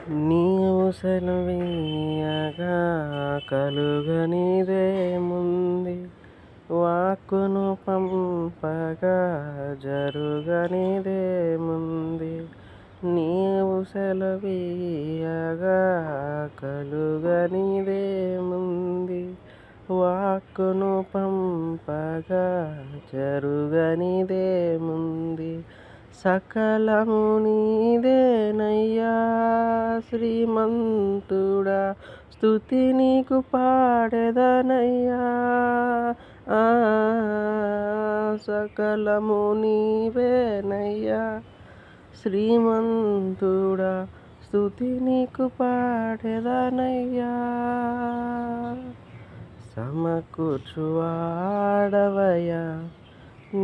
నీవు సెలవీయగా కలుగనిదేముంది, వాక్కును పంపగా జరుగనిదేముంది. నీవు సెలవీయగా కలుగనిదేముంది, వాక్కును పంపగా జరుగనిదేముంది. సకలము నీదేనయ్యా శ్రీమంతుడా, స్తుతి నీకు పాడెదనయ్యా. సకలము నీవేనయ్యా శ్రీమంతుడా, స్తుతి నీకు పాడెదనయ్యా. సమకూర్చువాడవయ్యా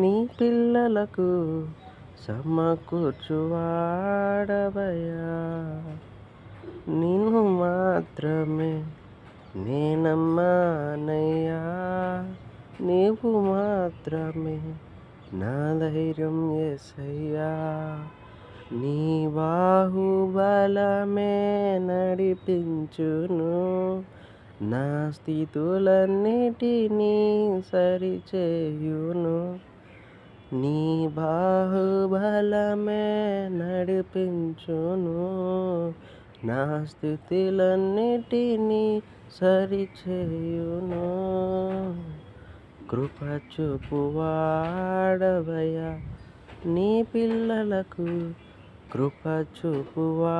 నీ పిల్లలకు, సమకూర్చువాడవయ్యా. నిన్ను మాత్రమే నేనమ్మానయ్యా, నీవు మాత్రమే నా ధైర్యం యేసయ్యా. నీ బాహుబలమే నడిపించును, నా స్థితులన్నిటినీ సరిచేయును. నీ బాహుబలమే నడిపించును, నా స్థితులన్నిటినీ సరిచేయును. కృప చూపువాడవయ్యా నీ పిల్లలకు, కృప చూపువాడవయ్యా.